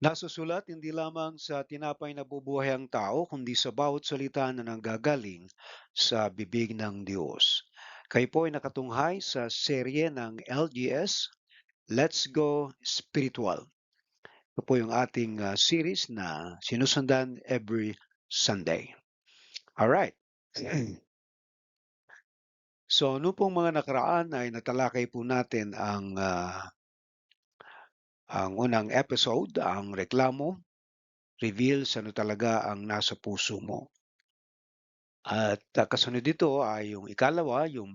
Nasusulat hindi lamang sa tinapay na bubuhay ang tao, kundi sa bawat salita na nanggagaling sa bibig ng Diyos. Kayo po ay nakatunghay sa serye ng LGS, Let's Go Spiritual. Ito po yung ating series na sinusundan every Sunday. Alright. So, noong pong mga nakaraan ay natalakay po natin ang unang episode, ang reklamo, reveal sa ano talaga ang nasa puso mo. At kasunod dito ay yung ikalawa, yung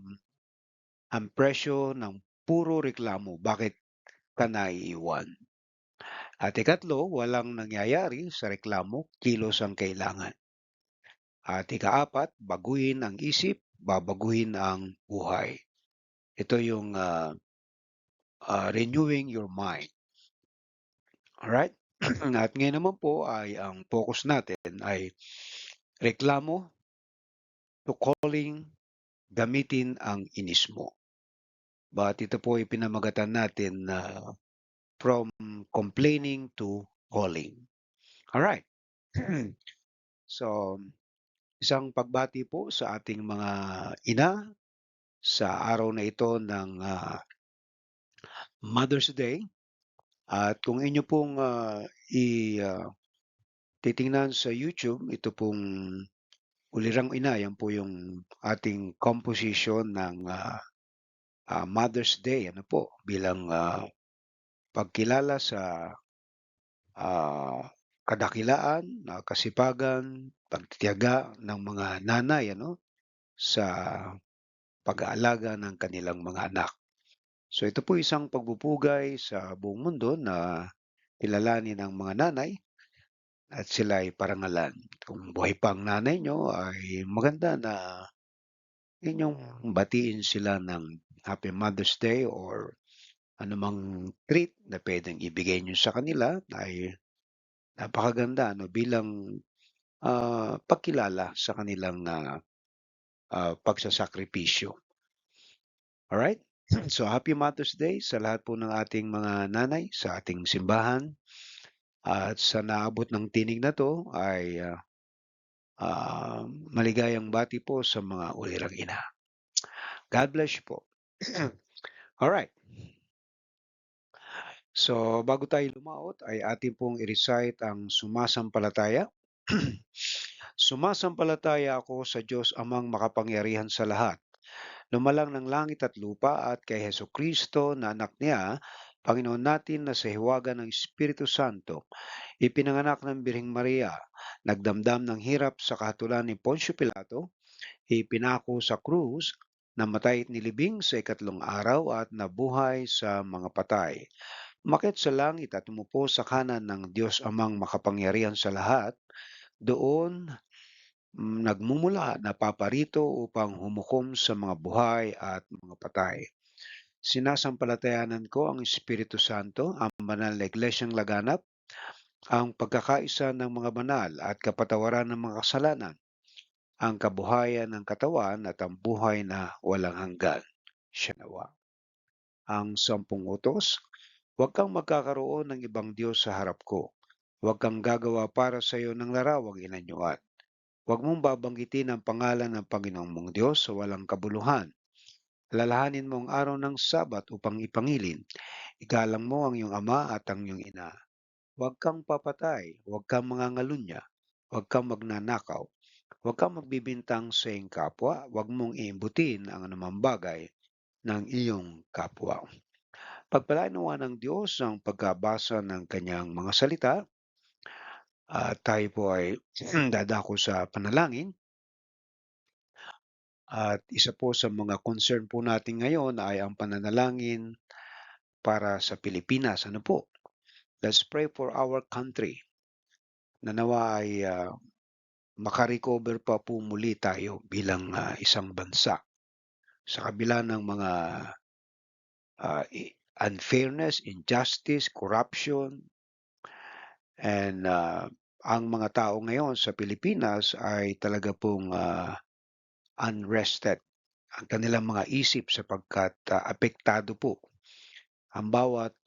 ang presyo ng puro reklamo, bakit ka naiiwan? At ikatlo, walang nangyayari sa reklamo, kilos ang kailangan. At ikaapat, baguhin ang isip, babaguhin ang buhay. Ito yung renewing your mind. Alright? At ngayon naman po ay ang focus natin ay reklamo to calling, gamitin ang inis mo. But ito po ay pinamagatan natin na from complaining to calling. Alright. So, isang pagbati po sa ating mga ina sa araw na ito ng Mother's Day. At kung inyo pong titingnan sa YouTube, ito pong Ulirang Ina, yan po yung ating composition ng Mother's Day, ano po, bilang pagkilala sa kadakilaan, kasipagan, pagtitiyaga ng mga nanay ano, sa pag-aalaga ng kanilang mga anak. So ito po isang pagpupugay sa buong mundo na kilalanin ng mga nanay at sila ay parangalan. Kung buhay pa ang nanay nyo ay maganda na inyong batiin sila ng Happy Mother's Day or anumang treat na pwedeng ibigay nyo sa kanila ay napakaganda no, bilang pagkilala sa kanilang pagsasakripisyo. Alright? So, Happy Mother's Day sa lahat po ng ating mga nanay sa ating simbahan. At sa naabot ng tinig na to ay maligayang bati po sa mga ulirang ina. God bless you po. Alright. So, bago tayo lumaot ay atin pong i-recite ang sumasampalataya. Sumasampalataya ako sa Diyos Amang makapangyarihan sa lahat, lumalang ng langit at lupa, at kay Hesukristo na anak niya, Panginoon natin, na sa hiwaga ng Espiritu Santo, ipinanganak ng Birheng Maria, nagdamdam ng hirap sa kahatulan ni Poncio Pilato, ipinako sa krus, namatay at nilibing sa ikatlong araw at nabuhay sa mga patay. Umakyat sa langit at umupo sa kanan ng Diyos Amang makapangyarihan sa lahat, doon nagmumula na paparito upang humukom sa mga buhay at mga patay. Sinasampalatayanan ko ang Espiritu Santo, ang banal na iglesyang laganap, ang pagkakaisa ng mga banal at kapatawaran ng mga kasalanan, ang kabuhayan ng katawan at ang buhay na walang hanggan. Siya nawa. Ang 10 utos, huwag kang magkakaroon ng ibang Diyos sa harap ko. Huwag kang gagawa para sa iyo ng larawang inanyuan. Huwag mong babanggitin ang pangalan ng Panginoong mong Diyos sa walang kabuluhan. Alalahanin mo ang araw ng Sabat upang ipangilin. Igalang mo ang iyong ama at ang iyong ina. Huwag kang papatay, huwag kang mangangalunya, huwag kang magnanakaw, huwag kang magbibintang sa iyong kapwa, huwag mong iimbutin ang anumang bagay ng iyong kapwa. Pagpalain nawa ng Diyos ang pagkabasa ng kanyang mga salita, at tayo po ay dadako sa panalangin. At isa po sa mga concern po natin ngayon ay ang pananalangin para sa Pilipinas. Ano po? Let's pray for our country na nawa ay makarecover pa po muli tayo bilang isang bansa sa kabila ng mga unfairness, injustice, corruption, and ang mga tao ngayon sa Pilipinas ay talaga pong unrested ang kanilang mga isip sapagkat apektado po ang bawat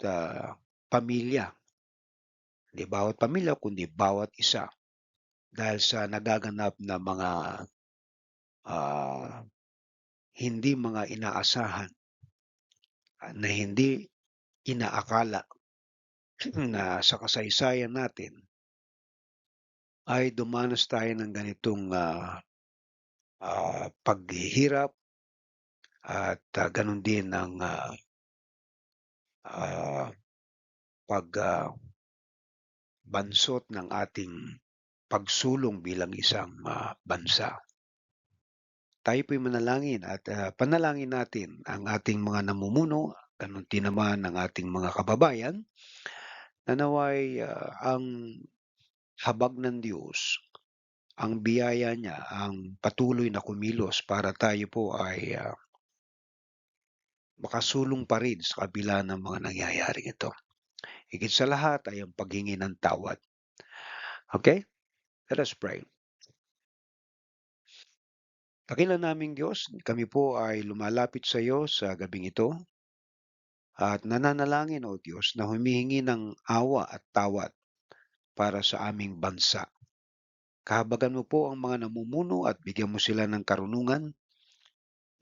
pamilya Hindi bawat pamilya kundi bawat isa dahil sa nagaganap na mga, ah, hindi mga inaasahan, na hindi inaakala na sa kasaysayan natin ay dumanas tayo ng ganitong, paghihirap at, gano'n din ang, ah, pag, bansot ng ating pagsulong bilang isang, bansa. Tayo po'y manalangin at, panalangin natin ang ating mga namumuno, gano'n din naman ang ating mga kababayan na naway, ang habag ng Diyos, ang biyaya niya, ang patuloy na kumilos para tayo po ay, makasulong pa rin sa kabila ng mga nangyayaring ito. Higit sa lahat ay ang paghingi ng tawad. Okay? Let us pray. Dakilang naming Diyos, kami po ay lumalapit sa iyo sa gabing ito at nananalangin, O Diyos, na humihingi ng awa at tawad para sa aming bansa. Kahabagan mo po ang mga namumuno at bigyan mo sila ng karunungan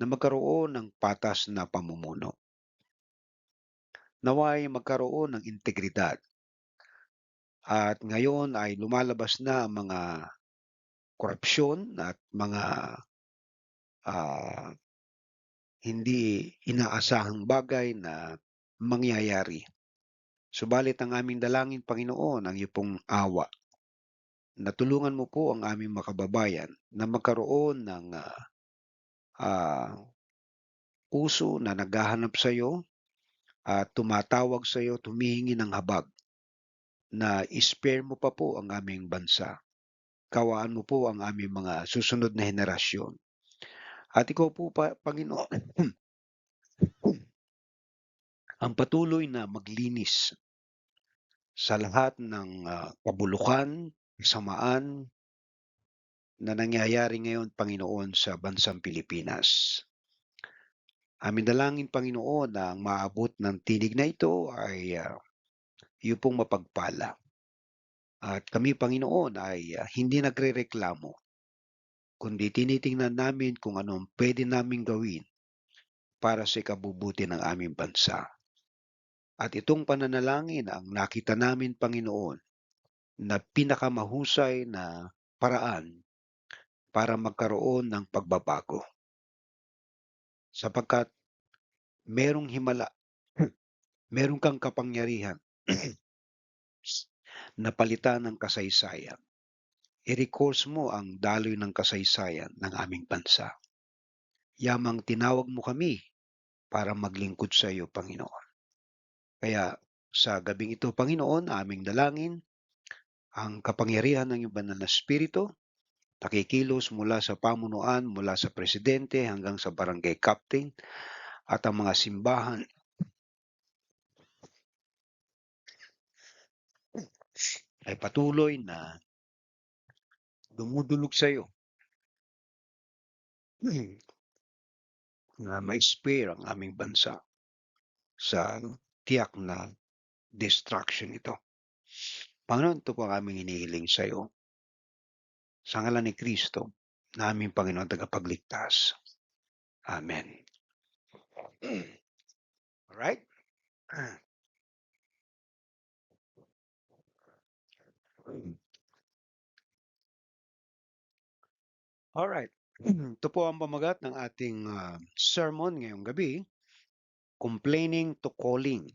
na magkaroon ng patas na pamumuno. Naway magkaroon ng integridad at ngayon ay lumalabas na ang mga korupsyon at mga, ah, hindi inaasahang bagay na mangyayari. Subalit ang aming dalangin, Panginoon, ang iyong pong awa na tulungan mo po ang aming mga kababayan na magkaroon ng, ah, puso na naghahanap sa iyo at tumatawag sa iyo, humihingi ng habag na i-spare mo pa po ang aming bansa. Kawaan mo po ang aming mga susunod na henerasyon. At ikaw po, Panginoon, ang patuloy na maglinis sa lahat ng, kabulukan, kasamaan na nangyayari ngayon, Panginoon, sa bansang Pilipinas. Aming dalangin, Panginoon, na ang maabot ng tinig na ito ay, iyo pong mapagpala. At kami, Panginoon, ay, hindi nagrereklamo, kundi tinitingnan namin kung anong pwede naming gawin para sa ikabubuti ng aming bansa. At itong pananalangin ang nakita namin, Panginoon, na pinakamahusay na paraan para magkaroon ng pagbabago. Sapagkat merong himala, meron kang kapangyarihan na palitan ng kasaysayan. I-recourse mo ang daloy ng kasaysayan ng aming bansa. Yamang tinawag mo kami para maglingkod sa iyo, Panginoon. Kaya sa gabing ito, Panginoon, aming dalangin, ang kapangyarihan ng iyong banal na Espiritu, nakikilos mula sa pamunuan, mula sa presidente hanggang sa barangay captain at ang mga simbahan ay patuloy na dumudulog sa iyo na ma-spare ang aming bansa sa tiyak na destruction ito. Panginoon, ito po ang aming hinihiling sa iyo. Sa ngalan ni Kristo, na aming Panginoon tagapagligtas. Amen. Alright? Alright. Ito po ang pamagat ng ating, sermon ngayong gabi, Complaining to Calling.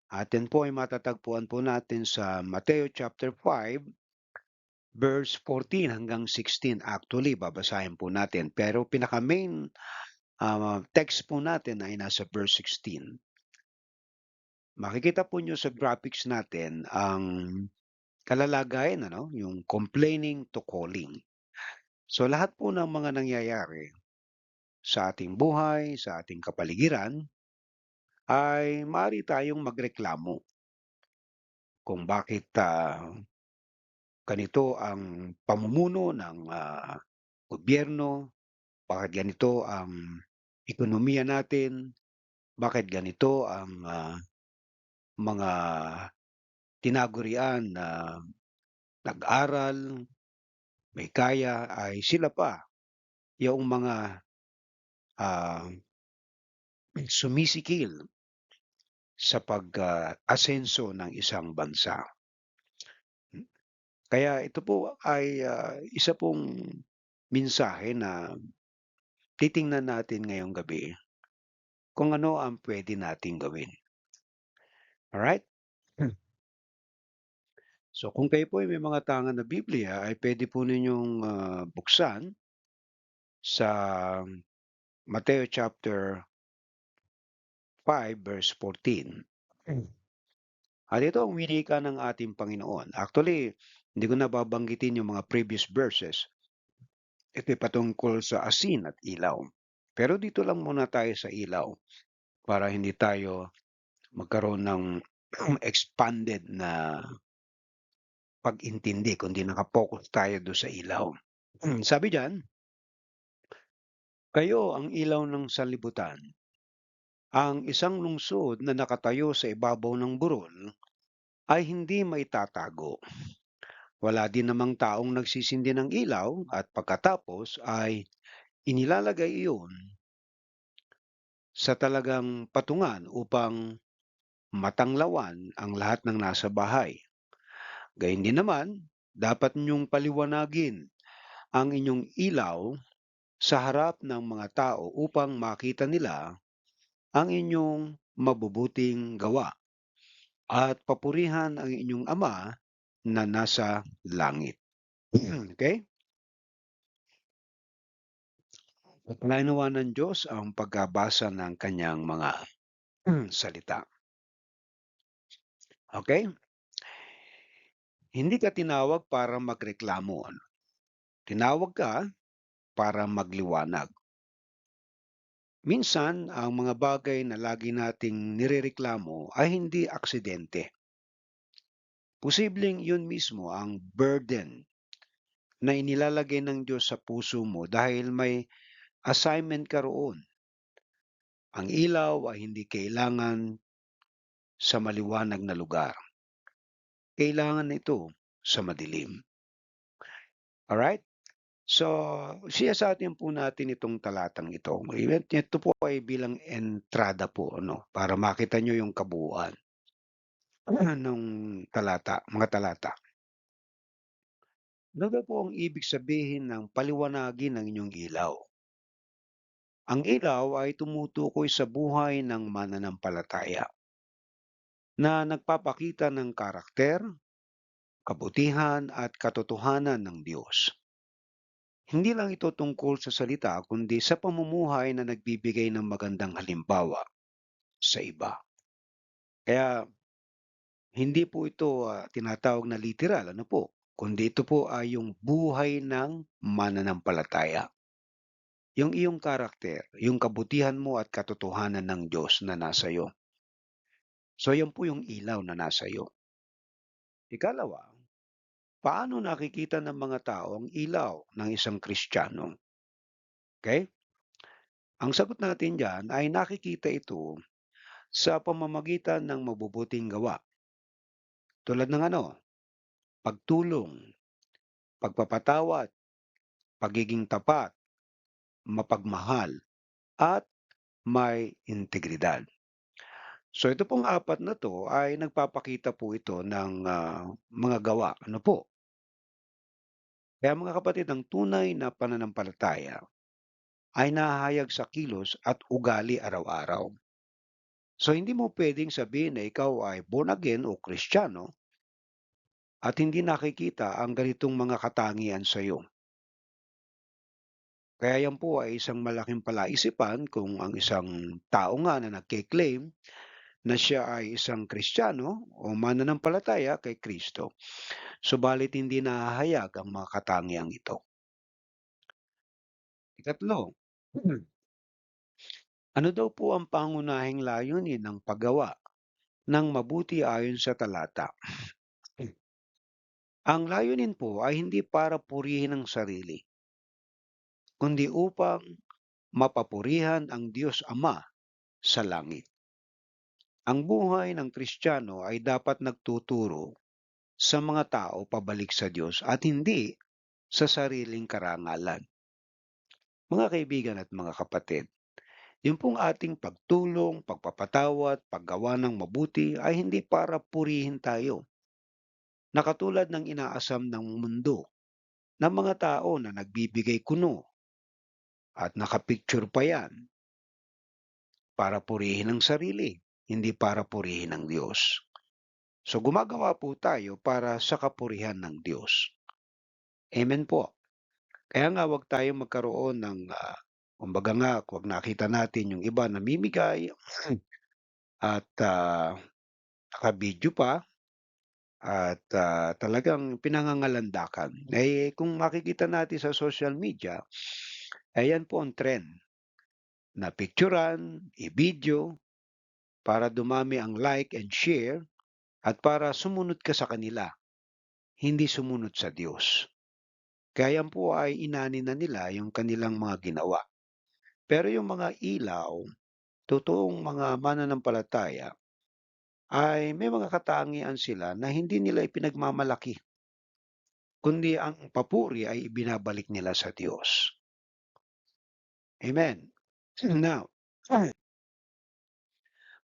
Atin po ay matatagpuan po natin sa Mateo chapter 5, verse 14 hanggang 16. Actually, babasahin po natin. Pero pinaka-main, text po natin ay nasa verse 16. Makikita po niyo sa graphics natin ang kalalagayan, ano, yung complaining to calling. So lahat po ng mga nangyayari sa ating buhay, sa ating kapaligiran, ay maaari tayong magreklamo kung bakit, ganito ang pamumuno ng, gobyerno, bakit ganito ang ekonomiya natin, bakit ganito ang, mga tinagurian na nag-aral, may kaya, ay sila pa yung mga, ah, sumisikil sa asenso ng isang bansa. Kaya ito po ay, isa pong mensahe na titingnan natin ngayong gabi kung ano ang puwede nating gawin. Alright? Hmm. So kung kayo po ay may mga tangan na Biblia ay puwede po ninyong, buksan sa Mateo chapter 5 verse 14. Hmm. At ito ang winika ng ating Panginoon. Actually, hindi ko na babanggitin yung mga previous verses. Ito'y patungkol sa asin at ilaw. Pero dito lang muna tayo sa ilaw para hindi tayo magkaroon ng expanded na pag-intindi kundi naka-focus tayo do sa ilaw. Sabi diyan, "Kayo ang ilaw ng sanlibutan. Ang isang lungsod na nakatayo sa ibabaw ng burol ay hindi maitatago. Wala din namang taong nagsisindi ng ilaw at pagkatapos ay inilalagay iyon sa talagang patungan upang matanglawan ang lahat ng nasa bahay. Gayun din naman, dapat niyong paliwanagin ang inyong ilaw sa harap ng mga tao upang makita nila ang inyong mabubuting gawa at papurihan ang inyong Ama na nasa langit." Okay? Pagpalain nawa ng Diyos ang pagkabasa ng kanyang mga salita. Okay? Hindi ka tinawag para magreklamo, ano? Tinawag ka para magliwanag. Minsan, ang mga bagay na lagi nating nirereklamo ay hindi aksidente. Posibleng yun mismo ang burden na inilalagay ng Diyos sa puso mo dahil may assignment ka roon. Ang ilaw ay hindi kailangan sa maliwanag na lugar. Kailangan ito sa madilim. Alright? So, siyasatin po natin itong talatang ito. Ito po ay bilang entrada po, ano, para makita nyo yung kabuuan ng mga talata. Ano daw po ang ibig sabihin ng paliwanagin ng inyong ilaw? Ang ilaw ay tumutukoy sa buhay ng mananampalataya na nagpapakita ng karakter, kabutihan at katotohanan ng Diyos. Hindi lang ito tungkol sa salita kundi sa pamumuhay na nagbibigay ng magandang halimbawa sa iba. Kaya hindi po ito tinatawag na literal, ano po, kundi ito po ay yung buhay ng mananampalataya. Yung iyong karakter, yung kabutihan mo at katotohanan ng Diyos na nasa iyo. So yan po yung ilaw na nasa iyo. Ikalawa, paano nakikita ng mga tao ang ilaw ng isang Kristiyano? Okay? Ang sagot natin diyan ay nakikita ito sa pamamagitan ng mabubuting gawa. Tulad ng ano, pagtulong, pagpapatawad, pagiging tapat, mapagmahal, at may integridad. So ito pong apat na 'to ay nagpapakita po ito ng, mga gawa, ano po. Kaya mga kapatid, ang tunay na pananampalataya ay nahahayag sa kilos at ugali araw-araw. So hindi mo puwedeng sabihin na ikaw ay born again o Kristiyano at hindi nakikita ang ganitong mga katangian sa iyo. Kaya yan po ay isang malaking palaisipan kung ang isang tao nga na nagke-claim na siya ay isang Kristiyano o mananampalataya kay Kristo, subalit hindi nahahayag ang mga katangiang ito. Ikatlo, ano daw po ang pangunahing layunin ng paggawa ng mabuti ayon sa talata? Ang layunin po ay hindi para purihin ang sarili, kundi upang mapapurihan ang Diyos Ama sa langit. Ang buhay ng Kristiyano ay dapat nagtuturo sa mga tao pabalik sa Diyos at hindi sa sariling karangalan. Mga kaibigan at mga kapatid, yung pong ating pagtulong, pagpapatawad, paggawa ng mabuti ay hindi para purihin tayo, na katulad ng inaasam ng mundo ng mga tao na nagbibigay kuno at nakapicture pa yan para purihin ang sarili, hindi para purihin ang Diyos. So gumagawa po tayo para sa kapurihan ng Diyos. Amen po. Kaya nga wag tayong magkaroon ng, kumbaga nga, wag nakita natin yung iba namimigay at, naka-video pa at, talagang pinangangalandakan. Eh, kung makikita natin sa social media, ayan po ang trend na picturan, i-video para dumami ang like and share at para sumunod ka sa kanila, hindi sumunod sa Diyos. Kaya yan po ay inani na nila yung kanilang mga ginawa. Pero yung mga ilaw, totoong mga mananampalataya, ay may mga katangian sila na hindi nila ipinagmamalaki, kundi ang papuri ay ibinabalik nila sa Diyos. Amen. Now,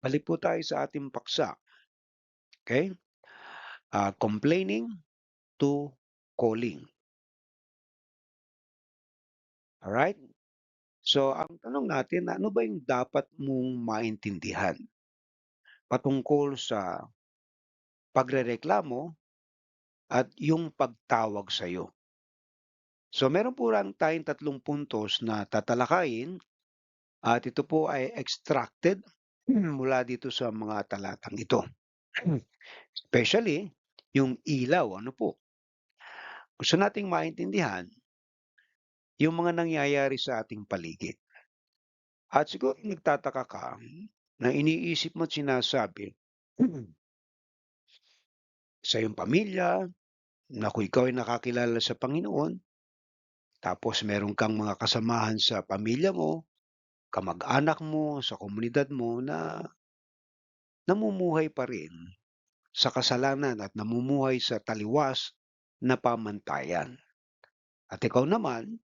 balik po tayo sa ating paksa. Okay? Complaining to calling. Alright? So, ang tanong natin, ano ba yung dapat mong maintindihan patungkol sa pagrereklamo at yung pagtawag sa'yo? So, meron po lang tayong 3 puntos na tatalakayin at ito po ay extracted mula dito sa mga talatang ito. Especially, yung ilaw, ano po? Gusto nating maintindihan yung mga nangyayari sa ating paligid. At siguro nagtataka ka na iniisip mo at sinasabi sa iyong pamilya na kung ikaw ay nakakilala sa Panginoon, tapos meron kang mga kasamahan sa pamilya mo, kamag-anak mo, sa komunidad mo na namumuhay pa rin sa kasalanan at namumuhay sa taliwas na pamantayan. At ikaw naman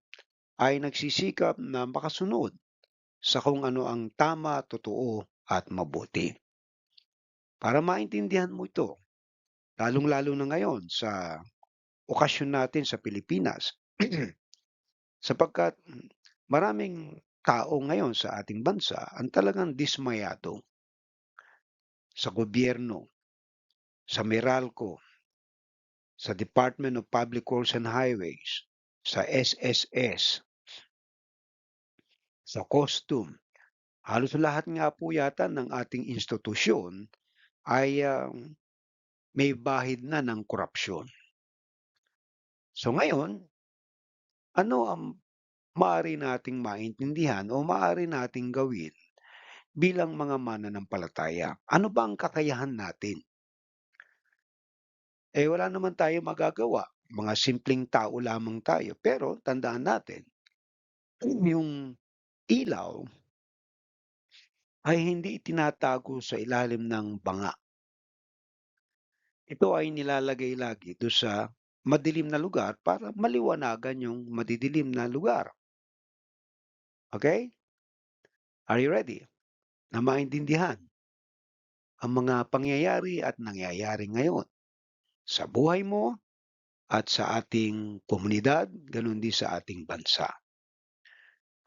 ay nagsisikap na makasunod sa kung ano ang tama, totoo at mabuti. Para maintindihan mo ito, lalong-lalo na ngayon sa okasyon natin sa Pilipinas, sapagkat maraming tao ngayon sa ating bansa ang talagang dismayado sa gobyerno, sa Meralco, sa Department of Public Works and Highways, sa SSS, sa COSTUM. Halos lahat nga po yata ng ating institusyon ay may bahid na ng korupsyon. So ngayon, ano ang maaari nating maintindihan o maaari nating gawin bilang mga mananampalataya? Ano ba ang kakayahan natin? Eh, wala naman tayong magagawa, mga simpleng tao lamang tayo. Pero tandaan natin, yung ilaw ay hindi itinatago sa ilalim ng banga. Ito ay nilalagay lagi do sa madilim na lugar para maliwanagan yung madidilim na lugar. Okay? Are you ready na maintindihan ang mga pangyayari at nangyayari ngayon sa buhay mo at sa ating komunidad, gano'n din sa ating bansa?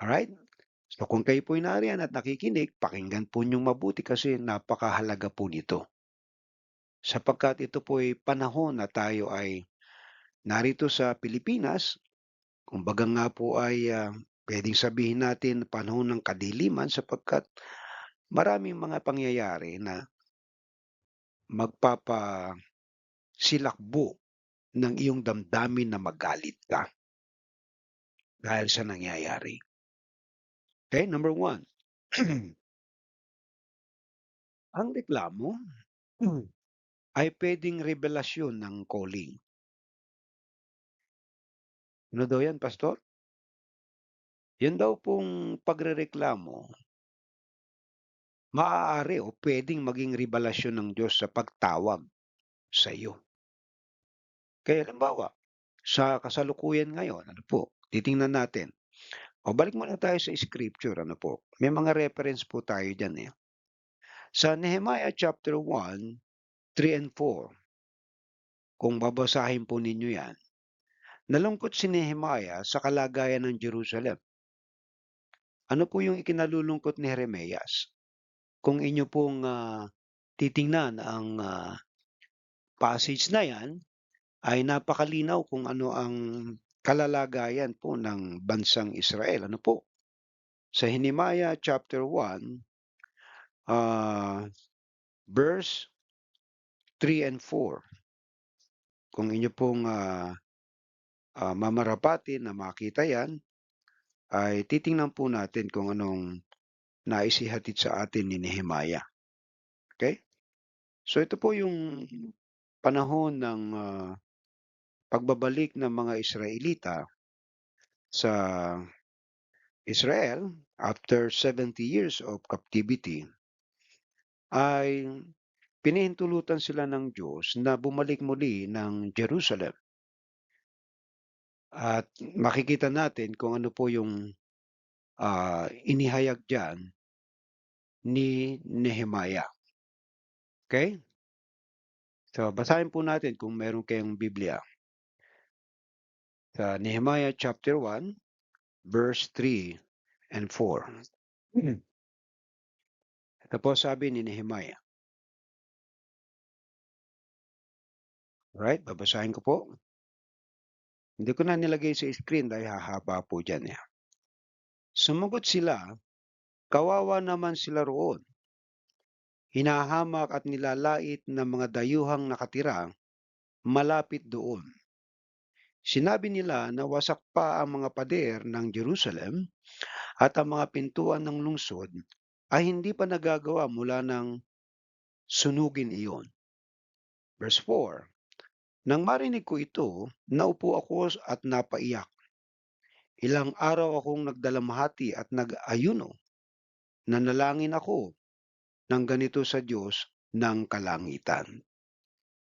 Alright? So kung kayo po'y nariyan at nakikinig, pakinggan po niyong mabuti kasi napakahalaga po nito. Sapagkat ito po'y panahon na tayo ay narito sa Pilipinas, kumbaga nga po ay, puwedeng sabihin natin panahon ng kadiliman sapagkat maraming mga pangyayari na magpapasilakbo ng iyong damdamin na magalit ka dahil sa nangyayari. Okay, number 1, ang reklamo ay puwedeng rebelasyon ng calling. Ano daw 'yan, pastor? 'Yan daw pong pagrereklamo maaari o puwedeng maging revelasyon ng Diyos sa pagtawag sa iyo. Kaya halimbawa, sa kasalukuyan ngayon, ano po, titingnan natin. O balik muna tayo sa scripture, ano po. May mga reference po tayo diyan, eh. Sa Nehemiah chapter 1, 3 and 4, kung babasahin po ninyo 'yan, nalungkot si Nehemiah sa kalagayan ng Jerusalem. Ano po yung ikinalulungkot ni Jeremias? Kung inyo pong, titingnan ang, passage na 'yan, ay napakalinaw kung ano ang kalalagayan po ng bansang Israel, ano po. Sa Nehemiah chapter 1, verse 3 and 4, kung inyo pong, mamarapatin na makita 'yan, ay titingnan po natin kung anong nais ihatid sa atin ni Nehemiah, okey? So ito po yung panahon ng, pagbabalik ng mga Israelita sa Israel after 70 years of captivity, ay pinahintulutan sila ng Diyos na bumalik muli ng Jerusalem. At makikita natin kung ano po yung, inihayag diyan ni Nehemiah, okey? So basahin po natin kung meron kayong Biblia. Sa Nehemiah chapter 1, verse 3 and 4. Ito po sabi ni Nehemiah. Alright, babasahin ko po. Hindi ko na nilagay sa screen dahil hahaba po diyan, eh. Sumagot sila, "Kawawa naman sila roon. Hinahamak at nilalait ng mga dayuhang nakatira malapit doon. Sinabi nila na wasak pa ang mga pader ng Jerusalem at ang mga pintuan ng lungsod ay hindi pa nagagawa mula ng sunugin iyon." Verse 4, "Nang marinig ko ito, naupo ako at napaiyak. Ilang araw akong nagdalamhati at nag-ayuno. Nanalangin ako ng ganito sa Diyos ng kalangitan."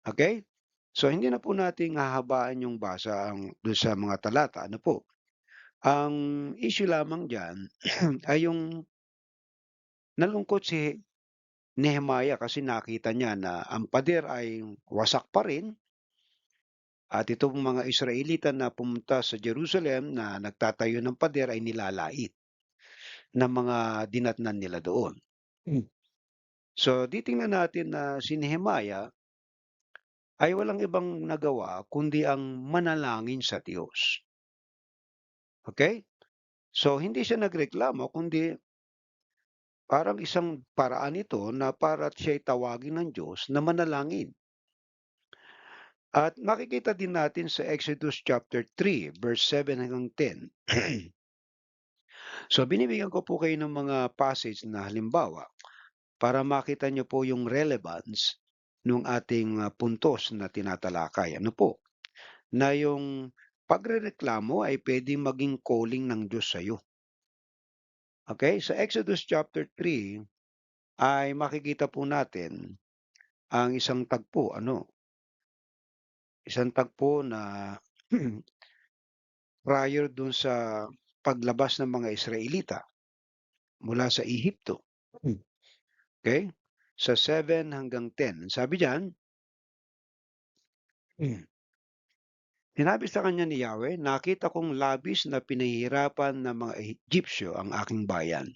Okay? So hindi na po natin hahabaan yung basa dun sa mga talata, ano po. Ang issue lamang diyan ay yung nalungkot si Nehemiah kasi nakita niya na ang pader ay wasak pa rin at itong mga Israelita na pumunta sa Jerusalem na nagtatayo ng pader ay nilalait ng mga dinatnan nila doon. So, titingnan natin na si Nehemiah ay walang ibang nagawa kundi ang manalangin sa Diyos. Okay? So, hindi siya nagreklamo kundi parang isang paraan ito na para siya'y tawagin ng Diyos na manalangin. At makikita din natin sa Exodus chapter 3, verse 7 hanggang 10. So, binibigyan ko po kayo ng mga passage na halimbawa para makita niyo po yung relevance nung ating, puntos na tinatalakay. Ano po? Na yung pagrereklamo ay puwedeng maging calling ng Diyos sa'yo. Okay? Sa Exodus chapter 3 ay makikita po natin ang isang tagpo na prior dun sa paglabas ng mga Israelita mula sa Ehipto. Okay? Sa 7 hanggang 10. Sabi diyan, sinabi sa kanya ni Yahweh, "Nakita kong labis na pinahihirapan ng mga Egyptyo ang aking bayan.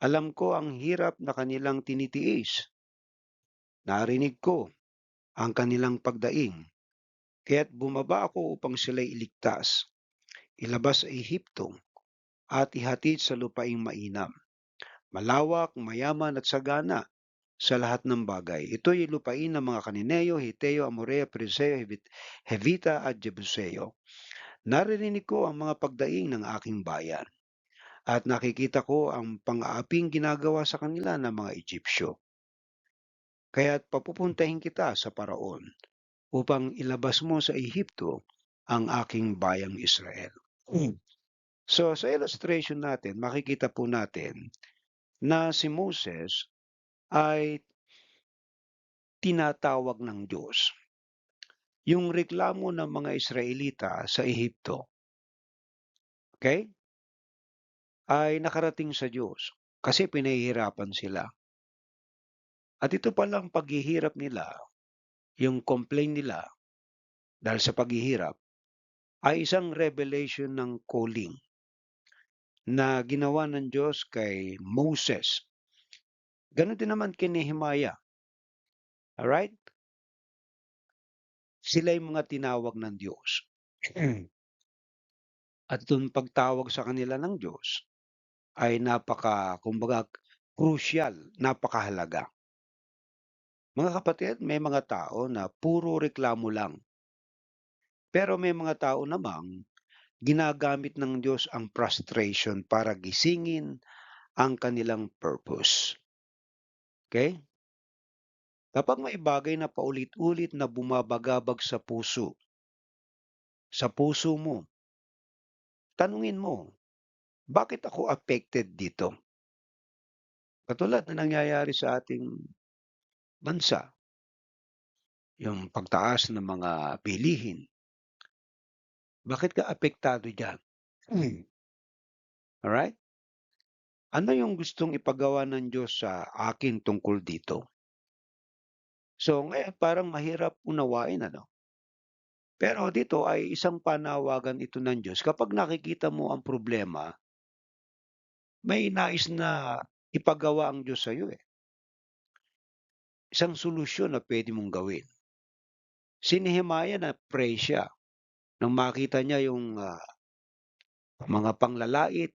Alam ko ang hirap na kanilang tinitiis. Narinig ko ang kanilang pagdaing. Kaya't bumaba ako upang sila'y iligtas, ilabas sa Ehipto, at ihatid sa lupaing mainam, malawak, mayaman at sagana sa lahat ng bagay. Ito'y lupain ng mga Kanineo, Hiteo, Amoreo, Perizeo, Hevita at Jebuseo. Naririnig ko ang mga pagdaing ng aking bayan at nakikita ko ang pang-aaping ginagawa sa kanila ng mga Egyptyo. Kaya't papupuntahin kita sa Paraon upang ilabas mo sa Ehipto ang aking bayang Israel." So sa illustration natin, makikita po natin na si Moses ay tinatawag ng Diyos. Yung reklamo ng mga Israelita sa Ehipto, okay, ay nakarating sa Diyos kasi pinahihirapan sila. At ito palang paghihirap nila, yung complaint nila dahil sa paghihirap, ay isang revelation ng calling na ginawa ng Diyos kay Moses. Gano'n din naman kay Nehemiah, alright? Sila yung mga tinawag ng Diyos. At itong pagtawag sa kanila ng Diyos ay kumbaga crucial, napakahalaga. Mga kapatid, may mga tao na puro reklamo lang. Pero may mga tao namang ginagamit ng Diyos ang frustration para gisingin ang kanilang purpose. Okay? Kapag may bagay na paulit-ulit na bumabagabag sa puso mo, tanungin mo, bakit ako affected dito? Katulad na nangyayari sa ating bansa, yung pagtaas ng mga bilihin. Bakit ka apektado diyan? Alright? Ano yung gustong ipagawa ng Diyos sa akin tungkol dito? So, ngayon parang mahirap unawain, ano? Pero dito ay isang panawagan ito ng Diyos. Kapag nakikita mo ang problema, may nais na ipagawa ang Diyos sa'yo, eh. Isang solusyon na pwede mong gawin. Si Nehemiah na-pray siya nang makita niya yung, mga panglalait,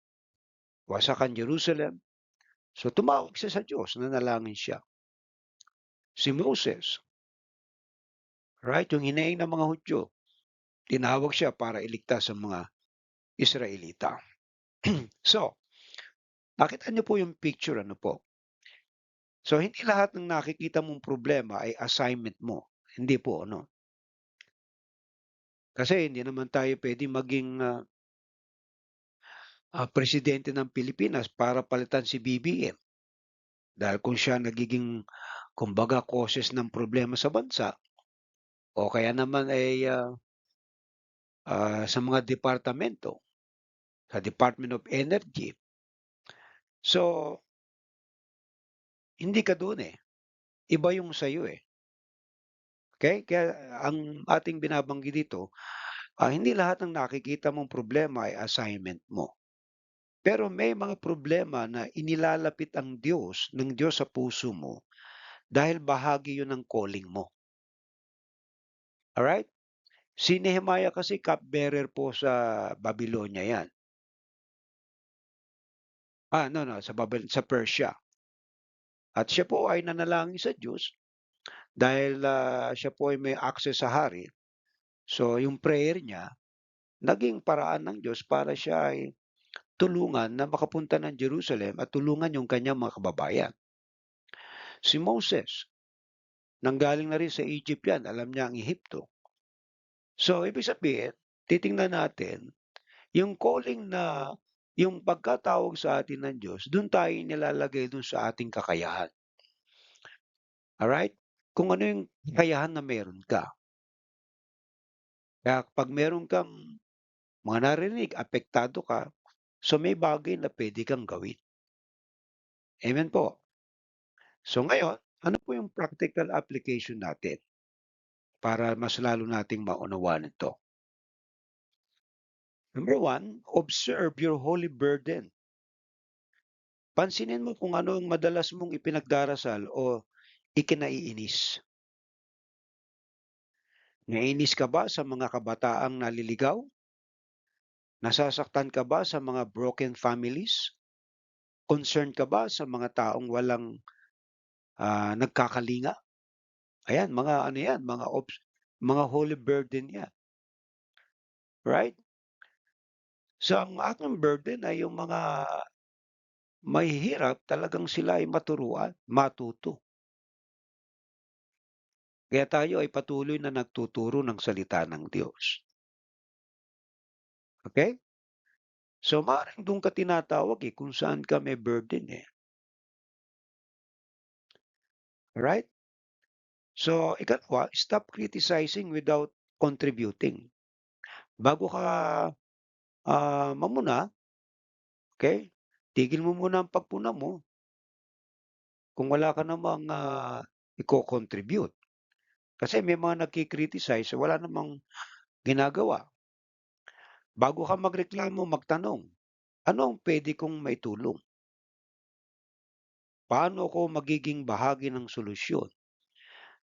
wasakan Jerusalem. So, tumawag siya sa Diyos, nanalangin siya. Si Moses, right, yung hinaing ng mga Hudyo, tinawag siya para iligtas ang mga Israelita. So, nakita niyo po yung picture, ano po? So, hindi lahat ng nakikita mong problema ay assignment mo. Hindi po, ano? Kasi hindi naman tayo puwedeng maging, presidente ng Pilipinas para palitan si BBM. Dahil kung siya nagiging kumbaga causes ng problema sa bansa o kaya naman ay, sa mga departamento, sa Department of Energy. So, hindi ka do'n, eh. Iba yung sa'yo, eh. Okay? Kaya ang ating binabanggit dito, hindi lahat ng nakikita mong problema ay assignment mo. Pero may mga problema na inilalapit ng Diyos sa puso mo dahil bahagi 'yun ng calling mo. Alright? Si Nehemiah kasi cupbearer po sa Babylonia 'yan. Sa Persia. At siya po ay nanalangin sa Diyos dahil, siya po ay may access sa hari. So, yung prayer niya naging paraan ng Diyos para siya ay tulungan na makapunta ng Jerusalem at tulungan yung kanyang mga kababayan. Si Moses, nanggaling na rin sa Egypt 'yan, alam niya ang Ehipto. So, ibig sabihin, titingnan natin yung calling na yung pagkatawag sa atin ng Diyos, dun tayo nilalagay dun sa ating kakayahan. Alright? Kung ano yung kakayahan na meron ka. Kaya 'pag meron kang mga narinig, apektado ka, so may bagay na puwede kang gawin. Amen po. So ngayon, ano po yung practical application natin para mas lalo nating maunawaan ito? Number one, observe your holy burden. Pansinin mo kung ano ang madalas mong ipinagdarasal o ikinaiinis. Naiinis ka ba sa mga kabataang naliligaw? Nasasaktan ka ba sa mga broken families? Concerned ka ba sa mga taong walang, nagkakalinga? Ayan, mga ano yan, mga holy burden yan, right? So, ang aking burden ay yung mga mahihirap talagang sila ay maturuan, matuto. Kaya tayo ay patuloy na nagtuturo ng salita ng Diyos. Okay? So, maaaring do'n ka tinatawag, eh, kung saan ka may burden, eh. Alright? So, ikatwa, stop criticizing without contributing. Bago ka, mamuna, okey, tigil mo muna ang pagpuna mo kung wala ka namang, iko-contribute. Kasi may mga nagki-criticize wala namang ginagawa. Bago ka magreklamo, magtanong, "Ano ang puwede kong maitulong? Paano ako magiging bahagi ng solusyon?"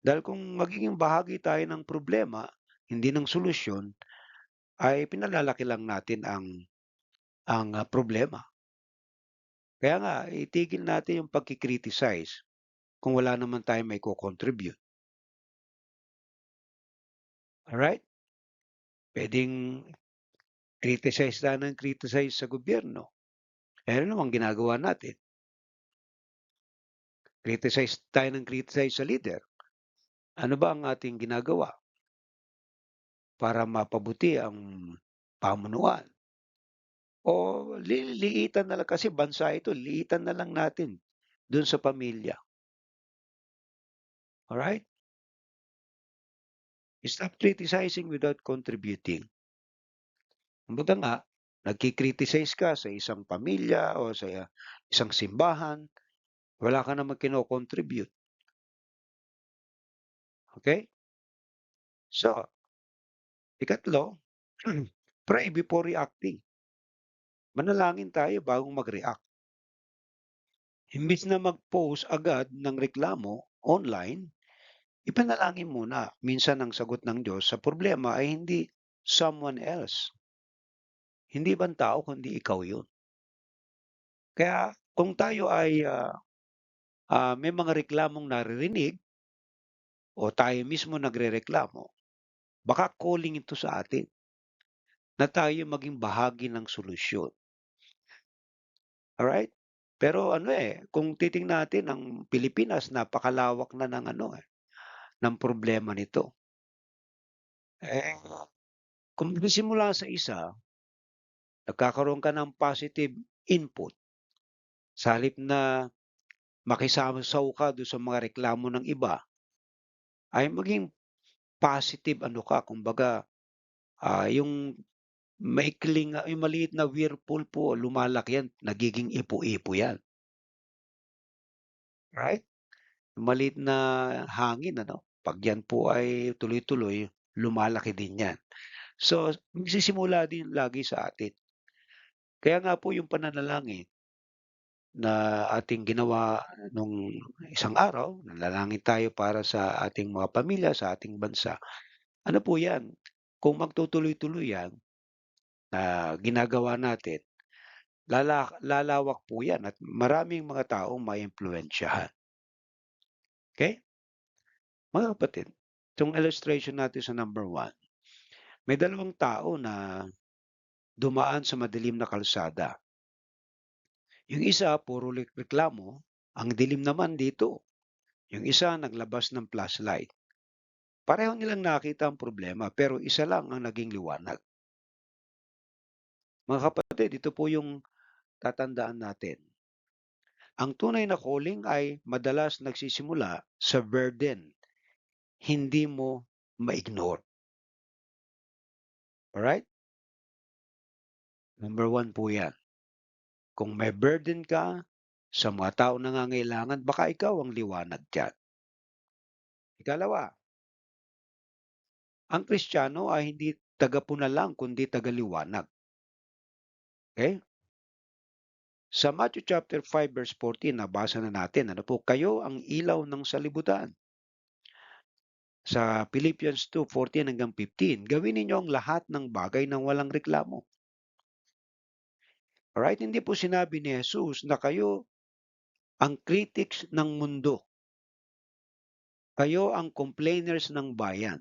Dahil kung magiging bahagi tayo ng problema, hindi ng solusyon, ay pinalalaki lang natin ang problema. Kaya nga itigil natin yung pagki-criticize kung wala naman tayong maiko-contribute, alright? Puwedeng criticize tayo ng criticize sa gobyerno, eh, ano namang ginagawa natin? Criticize tayo ng criticize sa leader. Ano ba ang ating ginagawa para mapabuti ang pamunuan? O liliitan na lang kasi bansa ito, liitan na lang natin dun sa pamilya, alright? Stop criticizing without contributing. Kumbaga nga, nagki-criticize ka sa isang pamilya o sa isang simbahan, wala ka namang kino-contribute, okey? So, ikatlo, pray before reacting. Manalangin tayo bago mag-react. Imbes na mag-post agad ng reklamo online, ipanalangin muna. Minsan ang sagot ng Diyos sa problema ay hindi someone else, hindi ibang tao kundi ikaw 'yun. Kaya kung tayo ay, may mga reklamong naririnig o tayo mismo nagrereklamo, baka calling ito sa atin na tayo maging bahagi ng solusyon, alright? Pero ano, kung titingnan natin ang Pilipinas napakalawak na ng ano, ng problema nito. Eh, kung magsisimula sa isa, nagkakaroon ka ng positive input sa halip na makisamasaw ka do'n sa mga reklamo ng iba, ay maging positive ano ka kumbaga, yung yung maliit na whirlpool po lumalaki yan, nagiging ipo-ipo yan, right? Yung maliit na hangin ano, 'pag yan po ay tuloy-tuloy, lumalaki din yan. So, magsisimula din lagi sa atin. Kaya nga po yung pananalangin na ating ginawa nung isang araw, nanalangin tayo para sa ating mga pamilya, sa ating bansa. Ano po 'yan, kung magtutuloy-tuloy 'yan na ginagawa natin, lalawak po 'yan at maraming mga taong maiimpluwensyahan, okey? Mga kapatid, itong illustration natin sa number 1, may dalawang tao na dumaan sa madilim na kalsada. Yung isa puro reklamo, ang dilim naman dito. Yung isa naglabas ng flashlight. Pareho nilang nakita ang problema pero isa lang ang naging liwanag. Mga kapatid, ito po yung tatandaan natin. Ang tunay na calling ay madalas nagsisimula sa burden. Hindi mo ma-ignore. Alright? Number 1 po yan. Kung may burden ka sa mga tao nangangailangan, baka ikaw ang liwanag dyan. Ikalawa, ang Kristiyano ay hindi tagapuna lang kundi tagaliwanag. Okay? Sa Matthew chapter 5 verse 14 nabasa na natin, ano po, kayo ang ilaw ng salibutan. Sa Philippians 2:14 hanggang 15, gawin ninyo ang lahat ng bagay ng walang reklamo. Alright? Hindi po sinabi ni Jesus na kayo ang critics ng mundo. Kayo ang complainers ng bayan.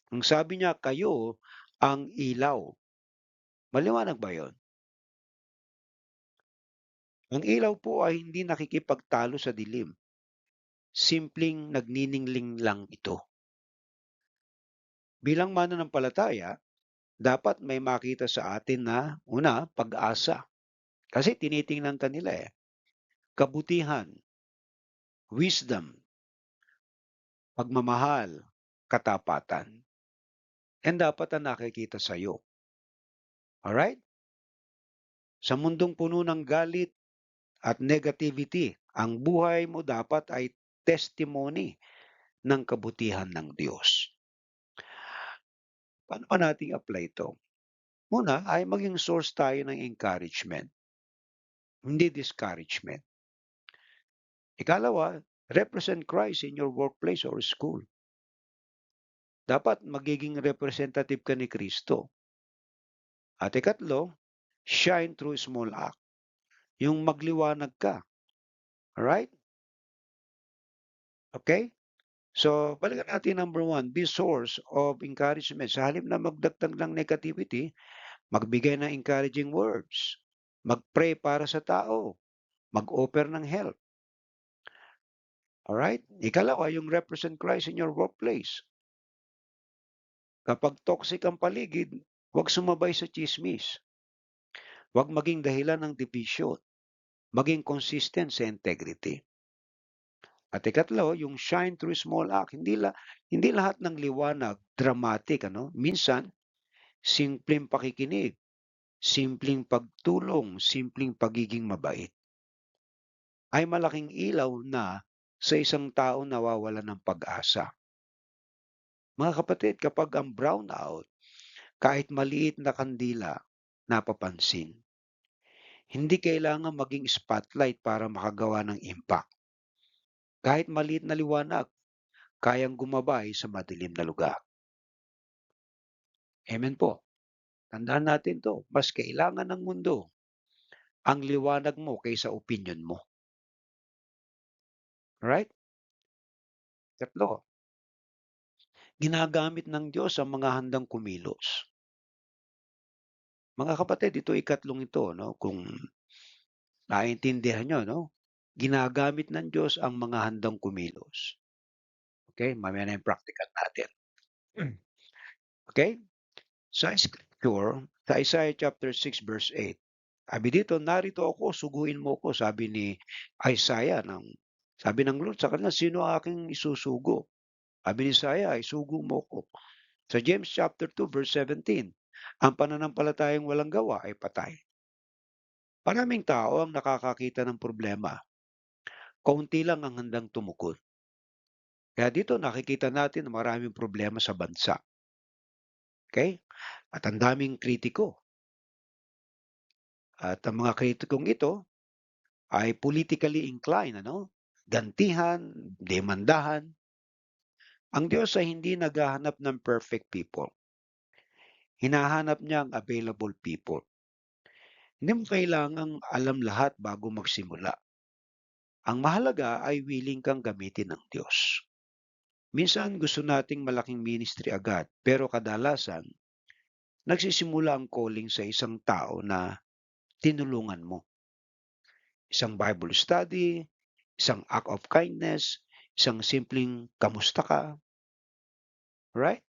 Ang sabi niya, kayo ang ilaw. Maliwanag ba yon? Ang ilaw po ay hindi nakikipagtalo sa dilim. Simpleng nagniningling lang ito. Bilang mananampalataya, dapat may makita sa atin na una, pag-asa. Kasi tinitingnan ka nila, kabutihan, wisdom, pagmamahal, katapatan. Yan dapat ang nakikita sa'yo. Alright? Sa mundong puno ng galit at negativity, ang buhay mo dapat ay testimony ng kabutihan ng Diyos. Paano ba nating apply ito? Una ay maging source tayo ng encouragement, hindi discouragement. Ikalawa, represent Christ in your workplace or school. Dapat magiging representative ka ni Kristo. At ikatlo, shine through small act. Yung magliwanag ka. Alright? Okay? So, balikan natin number one, be source of encouragement. Sa halip na magdagdag ng negativity, magbigay ng encouraging words. Mag-pray para sa tao. Mag-offer ng help. Alright? Ikalawa, yung represent Christ in your workplace. Kapag toxic ang paligid, huwag sumabay sa chismis. Huwag maging dahilan ng division. Maging consistent sa integrity. At ikatlo, yung shine through small act. Hindi lahat ng liwanag dramatic, ano? Minsan, simpleng pakikinig, simpleng pagtulong, simpleng pagiging mabait ay malaking ilaw na sa isang tao nawawalan ng pag-asa. Mga kapatid, kapag ang brownout, kahit maliit na kandila, napapansin. Hindi kailangan maging spotlight para makagawa ng impact. Kahit maliit na liwanag, kayang gumabay sa madilim na lugar. Amen po. Tandaan natin to, mas kailangan ng mundo ang liwanag mo kaysa opinion mo. Right? Tatlo, ginagamit ng Diyos ang mga handang kumilos. Mga kapatid, ito ikatlong ito, no? Kung naiintindihan nyo, no? Ginagamit ng Diyos ang mga handang kumilos. Okay? Mamaya na yung practical natin. Okay? Sa scripture, sa Isaiah chapter 6 verse 8, sabi dito, narito ako, suguin mo ko, sabi ni Isaiah, sabi ng Lord sa kanila, sino aking isusugo? Sabi ni Isaiah, isugo mo ko. Sa James chapter 2 verse 17, ang pananampalatayang walang gawa ay patay. Maraming tao ang nakakakita ng problema. Kaunti lang ang handang tumukod. Kaya dito nakikita natin na maraming problema sa bansa. Okay? At ang daming kritiko. At ang mga kritikong ito ay politically inclined, ano? Gantihan, demandahan. Ang Diyos ay hindi naghahanap ng perfect people. Hinahanap niya ang available people. Hindi mo kailangang alam lahat bago magsimula. Ang mahalaga ay willing kang gamitin ng Diyos. Minsan gusto nating malaking ministry agad, pero kadalasan, nagsisimula ang calling sa isang tao na tinulungan mo. Isang Bible study, isang act of kindness, isang simpleng kamusta ka. Right?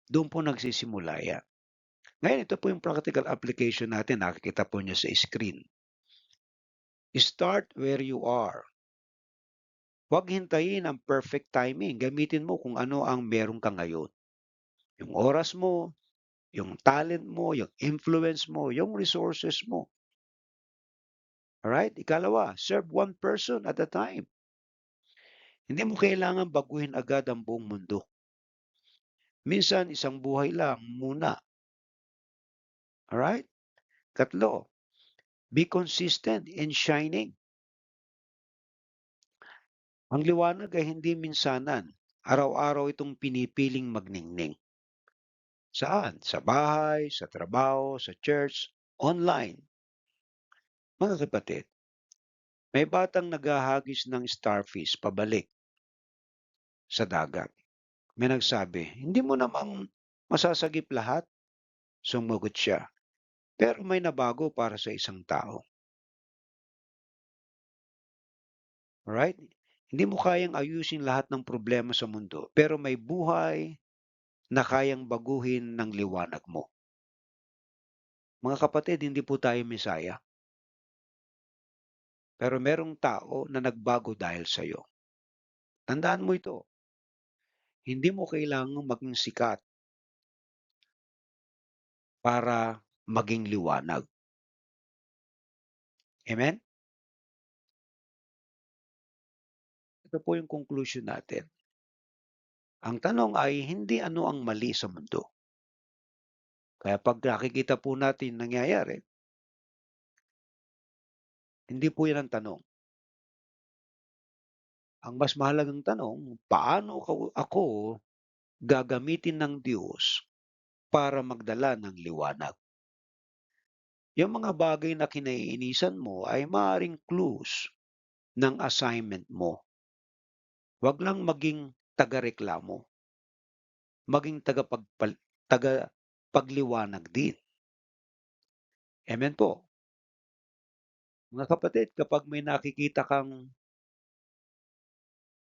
Doon po nagsisimula yan. Ngayon, ito po yung practical application natin. Nakikita po niya sa screen. Start where you are. Huwag hintayin ang perfect timing. Gamitin mo kung ano ang meron ka ngayon. Yung oras mo, yung talent mo, yung influence mo, yung resources mo. Alright? Ikalawa, serve one person at a time. Hindi mo kailangan baguhin agad ang buong mundo. Minsan, isang buhay lang muna. Alright? Katlo, be consistent in shining. Ang liwanag ay hindi minsanan. Araw-araw itong pinipiling magningning. Saan? Sa bahay, sa trabaho, sa church, online. Mga kapatid, may batang naghahagis ng starfish pabalik sa dagat. May nagsabi, hindi mo namang masasagip lahat. Sumagot siya, pero may nabago para sa isang tao. Alright? Hindi mo kayang ayusin lahat ng problema sa mundo, pero may buhay na kayang baguhin ng liwanag mo. Mga kapatid, hindi po tayo Mesaya. Pero merong tao na nagbago dahil sa iyo. Tandaan mo ito. Hindi mo kailangang maging sikat para maging liwanag. Amen? Ito po yung conclusion natin. Ang tanong ay hindi ano ang mali sa mundo. Kaya 'pag nakikita po natin nangyayari, hindi po 'yan ang tanong. Ang mas mahalagang tanong, paano ako gagamitin ng Diyos para magdala ng liwanag? Yung mga bagay na kinaiinisan mo ay maaaring clues ng assignment mo. Wag lang maging tagareklamo, maging tagapagliwanag din. Amen po. Mga kapatid, kapag may nakikita kang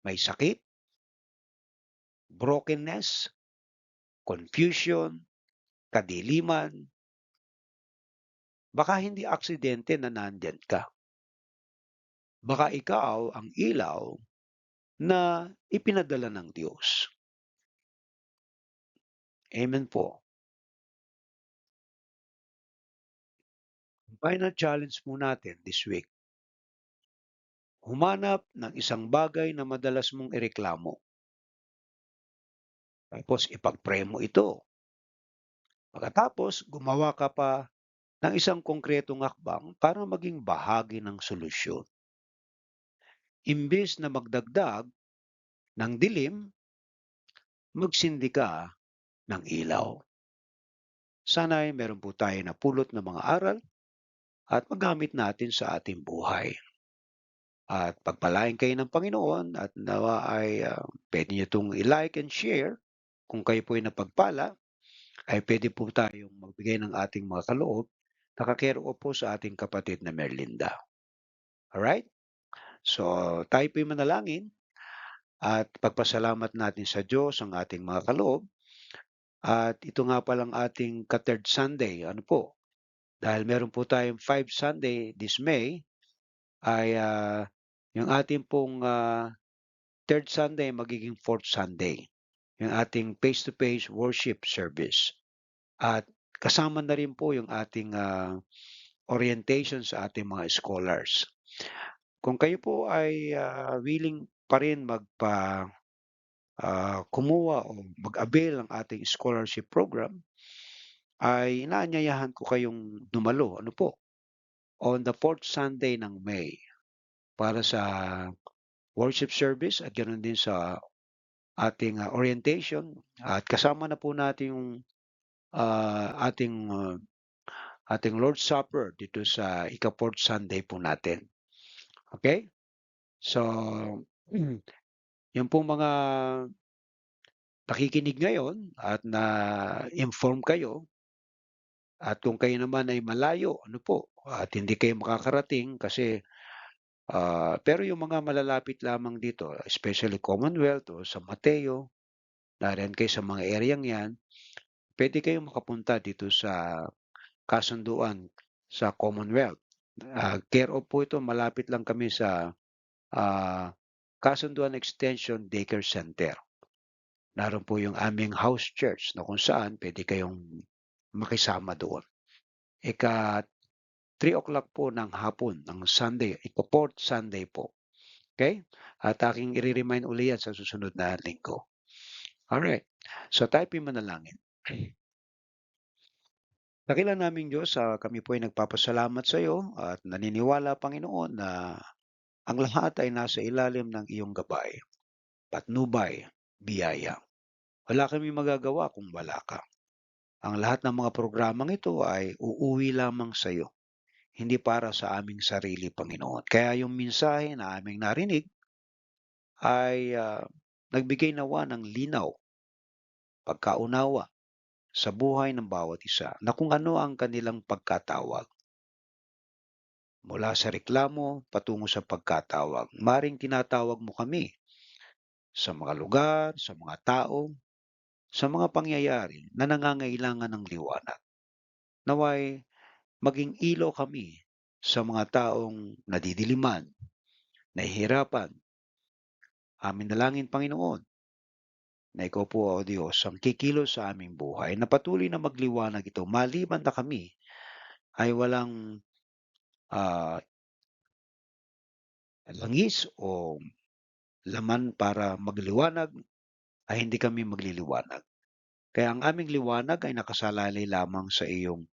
may sakit, brokenness, confusion, kadiliman, baka hindi aksidente na nandiyan ka. Baka ikaw ang ilaw na ipinadala ng Diyos. Amen po. Final challenge po natin this week, humanap ng isang bagay na madalas mong ireklamo. Tapos ipag-pray mo ito. Pagkatapos, gumawa ka pa ng isang konkretong hakbang para maging bahagi ng solusyon. Imbes na magdagdag ng dilim, magsindi ka ng ilaw. Sana'y meron po tayo napulot na mga aral at magamit natin sa ating buhay. At pagpalain kayo ng Panginoon at nawa ay pwede nyo itong i-like and share. Kung kayo po ay napagpala, ay pwede po tayong magbigay ng ating mga kaloob na kakero po sa ating kapatid na Merlinda. Alright? So, tayo po'y manalangin at pagpasalamat natin sa Diyos ang ating mga kaloob. At ito nga palang ating ka-third Sunday. Ano po? Dahil meron po tayong 5 Sunday this May, ay yung ating pong third Sunday magiging fourth Sunday. Yung ating face-to-face worship service. At kasama na rin po yung ating orientation sa ating mga scholars. Kung kayo po ay willing pa rin kumuha o mag-avail ng ating scholarship program, ay inaanyayahan ko kayong dumalo. Ano po? On the fourth Sunday ng May para sa worship service at ganoon din sa ating orientation at kasama na po natin yung ating Lord's Supper dito sa ika-fourth Sunday po natin. Okay? So, yung pong mga nakikinig ngayon at na-inform kayo at kung kayo naman ay malayo, ano po, at hindi kayo makakarating kasi pero yung mga malalapit lamang dito, especially Commonwealth o San Mateo, nariyan kayo sa mga areang yan, pwede kayong makapunta dito sa kasunduan sa Commonwealth. Care of po ito, malapit lang kami sa Kasunduan Extension Daycare Center. Naroon po yung aming house church na kung saan pwede kayong makisama doon. Ika 3 o'clock po ng hapon ng Sunday, ika-fourth Sunday po. Okay? At aking i-remind uli yan sa susunod na linggo. Alright. So tayo po'y manalangin. Dakilang naming Diyos, kami po ay nagpapasalamat sa iyo at naniniwala, Panginoon, na ang lahat ay nasa ilalim ng iyong gabay, patnubay, biyaya. Wala kaming magagawa kung wala ka. Ang lahat ng mga programang ito ay uuwi lamang sa iyo, hindi para sa aming sarili, Panginoon. Kaya yung mensahe na aming narinig ay nagbigay nawa ng linaw, pagkaunawa sa buhay ng bawat isa na kung ano ang kanilang pagkatawag. Mula sa reklamo patungo sa pagkatawag. Maring tinatawag mo kami sa mga lugar, sa mga tao, sa mga pangyayari na nangangailangan ng liwanag. Naway maging ilaw kami sa mga taong nadidiliman, nahihirapan. Amin dalangin, Panginoon, na ikaw po, O Diyos, ang kikilos sa aming buhay na patuloy na magliwanag ito maliban na kami ay walang, ah, langis o laman para magliwanag, ay hindi kami magliliwanag. Kaya ang aming liwanag ay nakasalalay lamang sa iyong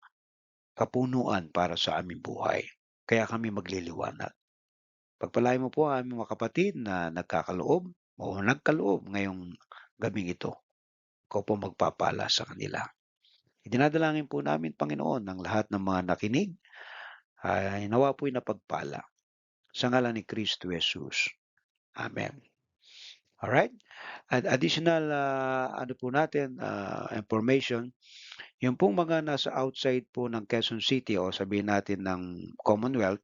kapunuan para sa aming buhay. Kaya kami magliliwanag. Pagpalain mo po ang aming mga kapatid na nagkakaloob o nagkaloob ngayong gabing ito. Ikaw po magpapala sa kanila. Idinadalangin po namin, Panginoon, ang lahat ng mga nakinig ay nawa po'y napagpala. Sa ngalan ni Kristo Jesus. Amen. Alright? At additional ano po natin, information, yung pong mga nasa outside po ng Quezon City o sabihin natin ng Commonwealth,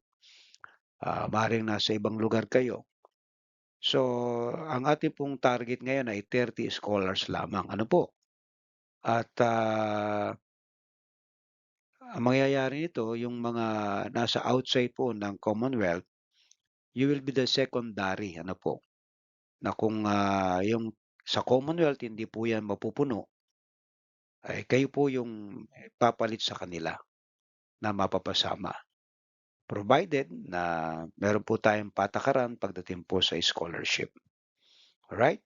maaaring nasa ibang lugar kayo. So, ang ating pong target ngayon ay 30 scholars lamang. Ano po? At ang mangyayari nito, yung mga nasa outside po ng Commonwealth, you will be the secondary, ano po, na kung yung sa Commonwealth hindi po yan mapupuno, ay kayo po yung papalit sa kanila na mapapasama. Provided na meron po tayong patakaran pagdating po sa scholarship. Alright?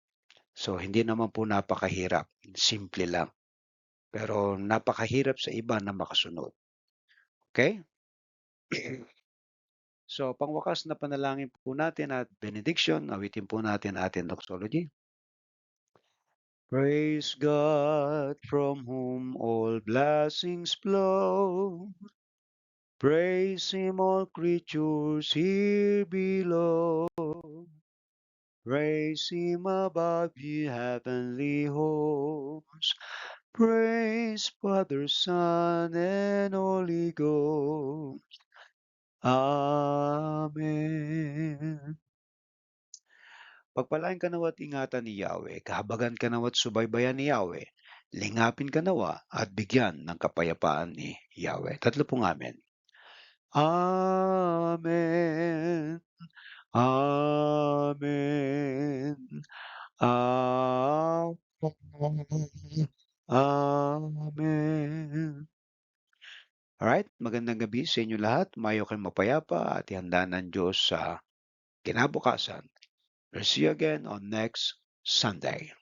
So, hindi naman po napakahirap. Simple lang. Pero napakahirap sa iba na makasunod. Okay? So, pangwakas na panalangin po natin at benediction, awitin po natin ating doxology. Praise God from whom all blessings flow. Praise Him, all creatures here below. Praise Him above, ye heavenly hosts. Praise Father, Son, and Holy Ghost. Amen. Pagpalain ka nawa't ingatan ni Yahweh, kahabagan ka nawa't subaybayan ni Yahweh, lingapin ka nawa at bigyan ng kapayapaan ni Yahweh. Tatlo pong amen. Amen. Amen. Amen. Alright, magandang gabi sa inyo lahat. Mayo kayong mapayapa at ihanda ng Diyos sa kinabukasan. We'll see you again on next Sunday.